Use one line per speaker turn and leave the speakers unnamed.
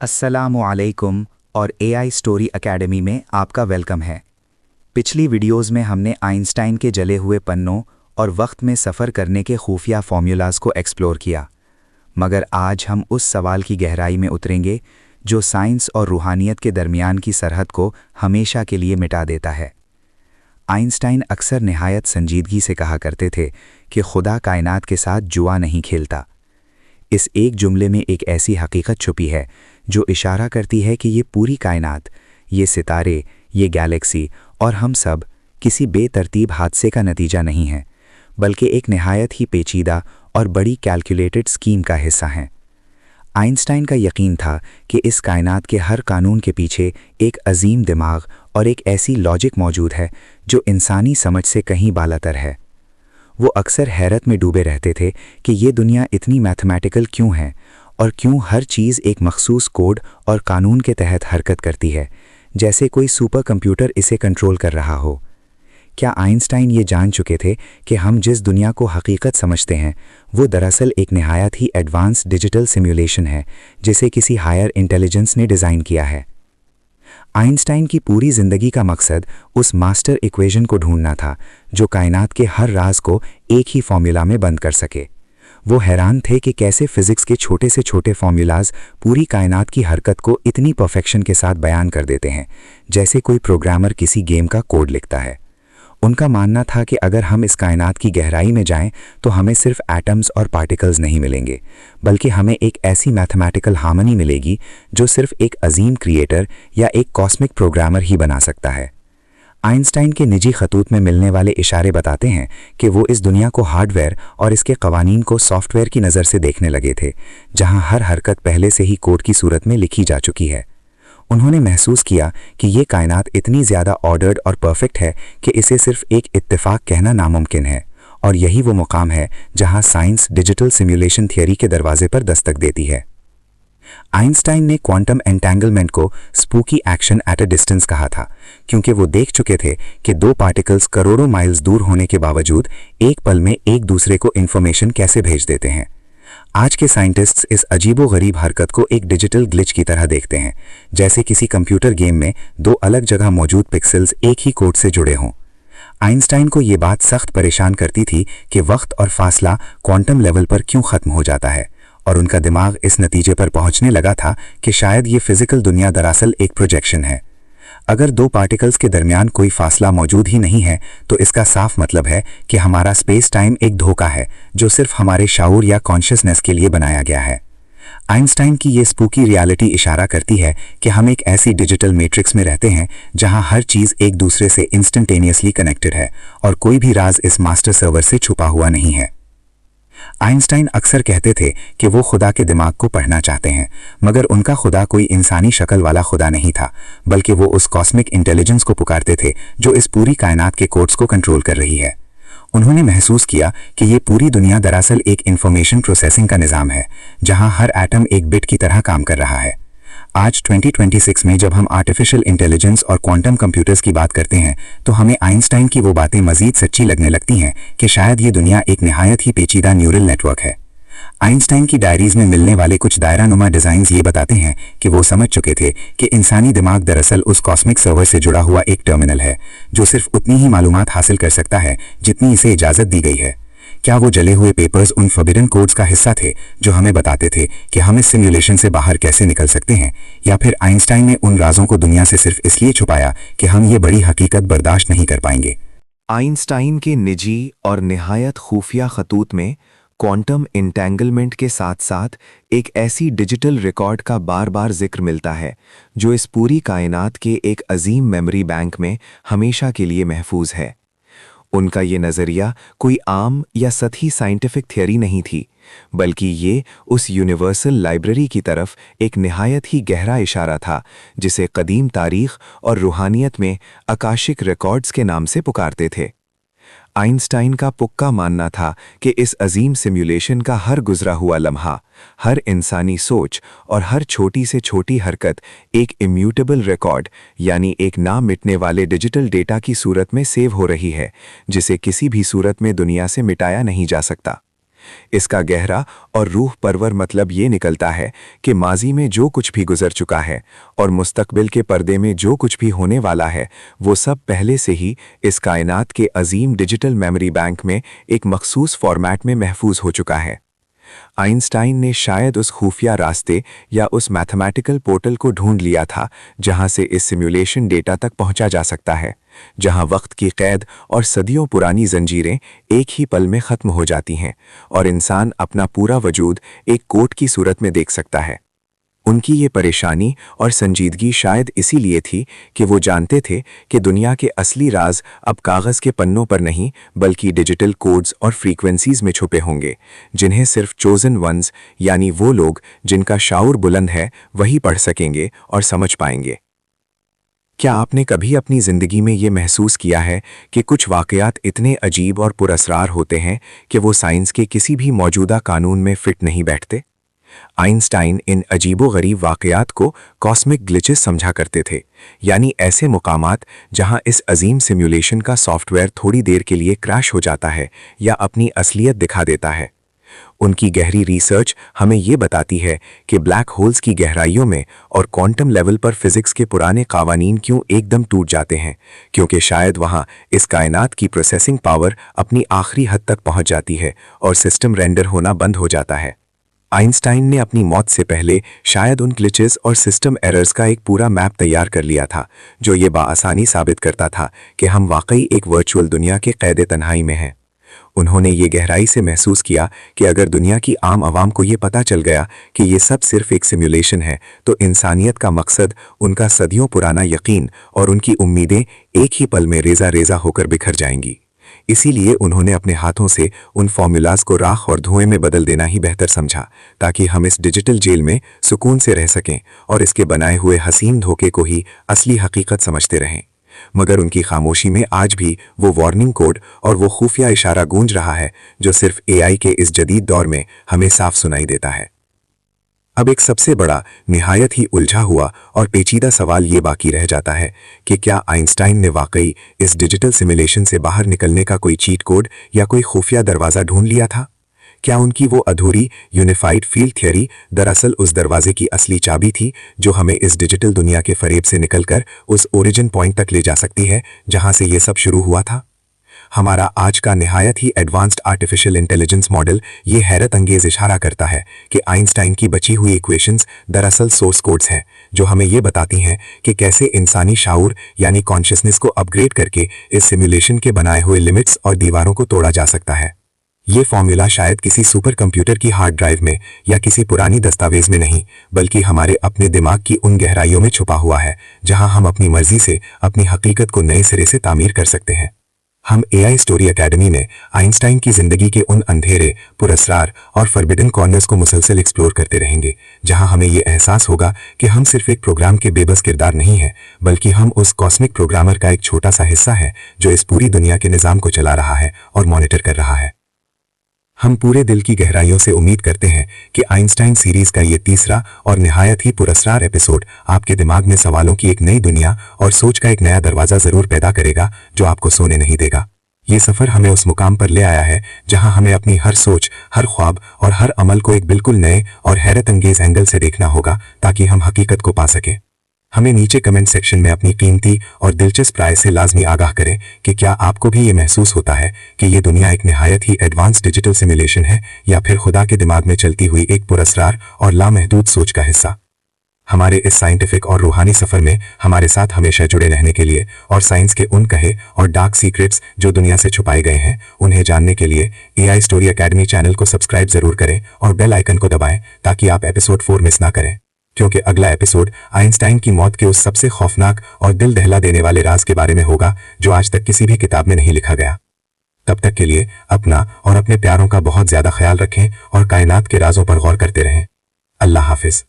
अस्सलामुअलैकुम और AI story academy में आपका वेलकम है। पिछली वीडियोज़ में हमने आइंस्टाइन के जले हुए पन्नों और वक्त में सफ़र करने के खुफिया फॉर्मूलाज़ को एक्सप्लोर किया, मगर आज हम उस सवाल की गहराई में उतरेंगे जो साइंस और रूहानियत के दरमियान की सरहद को हमेशा के लिए मिटा देता है। आइंस्टाइन अक्सर निहायत संजीदगी से कहा करते थे कि खुदा कायनात के साथ जुआ नहीं खेलता। इस एक जुमले में एक ऐसी हकीकत छुपी है जो इशारा करती है कि ये पूरी कायनात, ये सितारे, ये गैलेक्सी और हम सब किसी बेतरतीब हादसे का नतीजा नहीं हैं, बल्कि एक निहायत ही पेचीदा और बड़ी कैलकुलेटेड स्कीम का हिस्सा हैं। आइंस्टाइन का यकीन था कि इस कायनात के हर कानून के पीछे एक अजीम दिमाग और एक ऐसी लॉजिक मौजूद है जो इंसानी समझ से कहीं बालातर है। वो अक्सर हैरत में डूबे रहते थे कि ये दुनिया इतनी मैथमेटिकल क्यों है और क्यों हर चीज़ एक मखसूस कोड और कानून के तहत हरकत करती है, जैसे कोई सुपर कंप्यूटर इसे कंट्रोल कर रहा हो। क्या आइंस्टाइन ये जान चुके थे कि हम जिस दुनिया को हकीकत समझते हैं वो दरअसल एक निहायत ही एडवांस डिजिटल सिमुलेशन है जिसे किसी हायर इंटेलिजेंस ने डिज़ाइन किया है। आइंस्टाइन की पूरी ज़िंदगी का मकसद उस मास्टर इक्वेशन को ढूंढना था जो कायनात के हर राज को एक ही फॉर्मूला में बंद कर सके। वो हैरान थे कि कैसे फिज़िक्स के छोटे से छोटे फॉर्मूलाज पूरी कायनात की हरकत को इतनी परफेक्शन के साथ बयान कर देते हैं, जैसे कोई प्रोग्रामर किसी गेम का कोड लिखता है। उनका मानना था कि अगर हम इस कायनात की गहराई में जाएं तो हमें सिर्फ एटम्स और पार्टिकल्स नहीं मिलेंगे, बल्कि हमें एक ऐसी मैथमेटिकल हार्मनी मिलेगी जो सिर्फ एक अजीम क्रिएटर या एक कॉस्मिक प्रोग्रामर ही बना सकता है। आइंस्टाइन के निजी खतूत में मिलने वाले इशारे बताते हैं कि वो इस दुनिया को हार्डवेयर और इसके कवानीन को सॉफ्टवेयर की नज़र से देखने लगे थे, जहां हर हरकत पहले से ही कोड की सूरत में लिखी जा चुकी है। उन्होंने महसूस किया कि ये कायनात इतनी ज़्यादा ऑर्डर्ड और परफेक्ट है कि इसे सिर्फ एक इत्तेफाक कहना नामुमकिन है, और यही वो मुकाम है जहां साइंस डिजिटल सिमुलेशन थियरी के दरवाजे पर दस्तक देती है। आइंस्टाइन ने क्वांटम एंटेंगलमेंट को spooky action at a distance कहा था, क्योंकि वो देख चुके थे कि दो पार्टिकल्स करोड़ों माइल्स दूर होने के बावजूद एक पल में एक दूसरे को इंफॉर्मेशन कैसे भेज देते हैं। आज के साइंटिस्ट्स इस अजीबो-गरीब हरकत को एक डिजिटल ग्लिच की तरह देखते हैं, जैसे किसी कंप्यूटर गेम में दो अलग जगह मौजूद पिक्सेल्स एक ही कोड से जुड़े हों। आइंस्टाइन को ये बात सख्त परेशान करती थी कि वक्त और फासला क्वांटम लेवल पर क्यों ख़त्म हो जाता है, और उनका दिमाग इस नतीजे पर पहुंचने लगा था कि शायद ये फिजिकल दुनिया दरअसल एक प्रोजेक्शन है। अगर दो पार्टिकल्स के दरमियान कोई फासला मौजूद ही नहीं है तो इसका साफ मतलब है कि हमारा स्पेस टाइम एक धोखा है जो सिर्फ हमारे शाऊर या कॉन्शियसनेस के लिए बनाया गया है। आइंस्टाइन की ये स्पूकी रियलिटी इशारा करती है कि हम एक ऐसी डिजिटल मैट्रिक्स में रहते हैं जहां हर चीज़ एक दूसरे से इंस्टेंटेनियसली कनेक्टेड है और कोई भी राज इस मास्टर सर्वर से छुपा हुआ नहीं है। आइंस्टाइन अक्सर कहते थे कि वो खुदा के दिमाग को पढ़ना चाहते हैं, मगर उनका खुदा कोई इंसानी शक्ल वाला खुदा नहीं था, बल्कि वो उस कॉस्मिक इंटेलिजेंस को पुकारते थे जो इस पूरी कायनात के कोड्स को कंट्रोल कर रही है। उन्होंने महसूस किया कि ये पूरी दुनिया दरअसल एक इंफॉर्मेशन प्रोसेसिंग का निज़ाम है, जहां हर एटम एक बिट की तरह काम कर रहा है। आज 2026 में जब हम आर्टिफिशियल इंटेलिजेंस और क्वांटम कंप्यूटर्स की बात करते हैं तो हमें आइंस्टाइन की वो बातें मजीद सच्ची लगने लगती हैं कि शायद ये दुनिया एक निहायत ही पेचीदा न्यूरल नेटवर्क है। आइंस्टाइन की डायरीज में मिलने वाले कुछ दायरानुमा डिज़ाइंस ये बताते हैं कि वो समझ चुके थे कि इंसानी दिमाग दरअसल उस कॉस्मिक सर्वर से जुड़ा हुआ एक टर्मिनल है जो सिर्फ उतनी ही मालूमात हासिल कर सकता है जितनी इसे इजाज़त दी गई है। क्या वो जले हुए पेपर्स उन फॉरबिडन कोड्स का हिस्सा थे जो हमें बताते थे कि हम इस सिमुलेशन से बाहर कैसे निकल सकते हैं, या फिर आइंस्टाइन ने उन राजों को दुनिया से सिर्फ इसलिए छुपाया कि हम ये बड़ी हकीकत बर्दाश्त नहीं कर पाएंगे।
आइंस्टाइन के निजी और निहायत खुफिया खतूत में क्वांटम एंटेंगलमेंट के साथ साथ एक ऐसी डिजिटल रिकॉर्ड का बार बार जिक्र मिलता है जो इस पूरी कायनात के एक अजीम मेमोरी बैंक में हमेशा के लिए महफूज है। उनका ये नज़रिया कोई आम या सतही साइंटिफिक थियरी नहीं थी, बल्कि ये उस यूनिवर्सल लाइब्रेरी की तरफ एक निहायत ही गहरा इशारा था जिसे कदीम तारीख और रूहानियत में आकाशिक रिकॉर्ड्स के नाम से पुकारते थे। आइंस्टाइन का पुक्का मानना था कि इस अजीम सिमुलेशन का हर गुजरा हुआ लम्हा, हर इंसानी सोच और हर छोटी से छोटी हरकत एक इम्यूटेबल रिकॉर्ड यानी एक ना मिटने वाले डिजिटल डेटा की सूरत में सेव हो रही है, जिसे किसी भी सूरत में दुनिया से मिटाया नहीं जा सकता। इसका गहरा और रूह परवर मतलब ये निकलता है कि माजी में जो कुछ भी गुजर चुका है और मुस्तकबिल के पर्दे में जो कुछ भी होने वाला है वो सब पहले से ही इस कायनात के अजीम डिजिटल मेमोरी बैंक में एक मखसूस फॉर्मेट में महफूज हो चुका है। आइंस्टाइन ने शायद उस खुफिया रास्ते या उस मैथमेटिकल पोर्टल को ढूंढ लिया था जहां से इस सिमुलेशन डेटा तक पहुंचा जा सकता है, जहां वक्त की कैद और सदियों पुरानी जंजीरें एक ही पल में खत्म हो जाती हैं और इंसान अपना पूरा वजूद एक कोट की सूरत में देख सकता है। उनकी ये परेशानी और संजीदगी शायद इसीलिए थी कि वो जानते थे कि दुनिया के असली राज अब कागज़ के पन्नों पर नहीं बल्कि डिजिटल कोड्स और फ्रीक्वेंसीज में छुपे होंगे, जिन्हें सिर्फ चोजन वंस यानी वो लोग जिनका शाऊर बुलंद है वही पढ़ सकेंगे और समझ पाएंगे। क्या आपने कभी अपनी ज़िंदगी में ये महसूस किया है कि कुछ वाक़यात इतने अजीब और पुरअसरार होते हैं कि वो साइंस के किसी भी मौजूदा कानून में फिट नहीं बैठते? आइंस्टाइन इन अजीबो-गरीब वाक़यात को कॉस्मिक ग्लिचेस समझा करते थे, यानी ऐसे मुकामात जहां इस अजीम सिमुलेशन का सॉफ्टवेयर थोड़ी देर के लिए क्रैश हो जाता है या अपनी असलियत दिखा देता है। उनकी गहरी रिसर्च हमें ये बताती है कि ब्लैक होल्स की गहराइयों में और क्वांटम लेवल पर फिजिक्स के पुराने कावानीन क्यों एकदम टूट जाते हैं, क्योंकि शायद वहां इस कायनात की प्रोसेसिंग पावर अपनी आखिरी हद तक पहुंच जाती है और सिस्टम रेंडर होना बंद हो जाता है। आइंस्टाइन ने अपनी मौत से पहले शायद उन ग्लिचेस और सिस्टम एरर्स का एक पूरा मैप तैयार कर लिया था, जो ये बाआसानी साबित करता था कि हम वाकई एक वर्चुअल दुनिया के कैद तन्हाई में हैं। उन्होंने ये गहराई से महसूस किया कि अगर दुनिया की आम आवाम को ये पता चल गया कि ये सब सिर्फ एक सिमुलेशन है, तो इंसानियत का मकसद, उनका सदियों पुराना यकीन और उनकी उम्मीदें एक ही पल में रेजा रेजा होकर बिखर जाएंगी। इसीलिए उन्होंने अपने हाथों से उन फॉर्मूलाज को राख और धुएं में बदल देना ही बेहतर समझा, ताकि हम इस डिजिटल जेल में सुकून से रह सकें और इसके बनाए हुए हसीन धोखे को ही असली हकीकत समझते रहें। मगर उनकी खामोशी में आज भी वो वार्निंग कोड और वो खुफिया इशारा गूंज रहा है जो सिर्फ एआई के इस जदीद दौर में हमें साफ सुनाई देता है। अब एक सबसे बड़ा, निहायत ही उलझा हुआ और पेचीदा सवाल ये बाकी रह जाता है कि क्या आइंस्टाइन ने वाकई इस डिजिटल सिमुलेशन से बाहर निकलने का कोई चीट कोड या कोई खुफिया दरवाज़ा ढूंढ लिया था? क्या उनकी वो अधूरी यूनिफाइड फील्ड थियरी दरअसल उस दरवाजे की असली चाबी थी जो हमें इस डिजिटल दुनिया के फरेब से निकलकर उस ओरिजिन पॉइंट तक ले जा सकती है जहां से ये सब शुरू हुआ था? हमारा आज का निहायत ही एडवांस्ड आर्टिफिशियल इंटेलिजेंस मॉडल ये हैरत अंगेज इशारा करता है कि आइंस्टाइन की बची हुई इक्वेशंस दरअसल सोर्स कोड्स हैं, जो हमें ये बताती हैं कि कैसे इंसानी शाऊर यानी कॉन्शियसनेस को अपग्रेड करके इस सिमुलेशन के बनाए हुए लिमिट्स और दीवारों को तोड़ा जा सकता है। ये फॉर्मूला शायद किसी सुपर कंप्यूटर की हार्ड ड्राइव में या किसी पुरानी दस्तावेज में नहीं, बल्कि हमारे अपने दिमाग की उन गहराइयों में छुपा हुआ है जहां हम अपनी मर्जी से अपनी हकीकत को नए सिरे से तामीर कर सकते हैं। हम एआई स्टोरी एकेडमी में आइंस्टाइन की जिंदगी के उन अंधेरे, पुरअसरार और फॉरबिडन कॉर्नर्स को मुसलसल एक्सप्लोर करते रहेंगे, जहां हमें ये एहसास होगा कि हम सिर्फ एक प्रोग्राम के बेबस किरदार नहीं हैं, बल्कि हम उस कॉस्मिक प्रोग्रामर का एक छोटा सा हिस्सा है जो इस पूरी दुनिया के निज़ाम को चला रहा है और मॉनिटर कर रहा है। हम पूरे दिल की गहराइयों से उम्मीद करते हैं कि आइंस्टाइन सीरीज का ये तीसरा और निहायत ही पुरअसरार एपिसोड आपके दिमाग में सवालों की एक नई दुनिया और सोच का एक नया दरवाजा जरूर पैदा करेगा जो आपको सोने नहीं देगा। ये सफर हमें उस मुकाम पर ले आया है जहां हमें अपनी हर सोच, हर ख्वाब और हर अमल को एक बिल्कुल नए और हैरत अंगेज एंगल से देखना होगा ताकि हम हकीकत को पा सकें। हमें नीचे कमेंट सेक्शन में अपनी कीमती और दिलचस्प राय से लाजमी आगाह करें कि क्या आपको भी ये महसूस होता है कि ये दुनिया एक निहायत ही एडवांस डिजिटल सिमुलेशन है या फिर खुदा के दिमाग में चलती हुई एक पुरअसरार और लामहदूद सोच का हिस्सा। हमारे इस साइंटिफिक और रूहानी सफर में हमारे साथ हमेशा जुड़े रहने के लिए और साइंस के उन कहे और डार्क सीक्रेट्स जो दुनिया से छुपाए गए हैं उन्हें जानने के लिए एआई स्टोरी एकेडमी चैनल को सब्सक्राइब जरूर करें और बेल आइकन को दबाएं ताकि आप एपिसोड 4 मिस ना करें, क्योंकि अगला एपिसोड आइंस्टाइन की मौत के उस सबसे खौफनाक और दिल दहला देने वाले राज के बारे में होगा जो आज तक किसी भी किताब में नहीं लिखा गया। तब तक के लिए अपना और अपने प्यारों का बहुत ज्यादा ख्याल रखें और कायनात के राजों पर गौर करते रहें। अल्लाह हाफिज।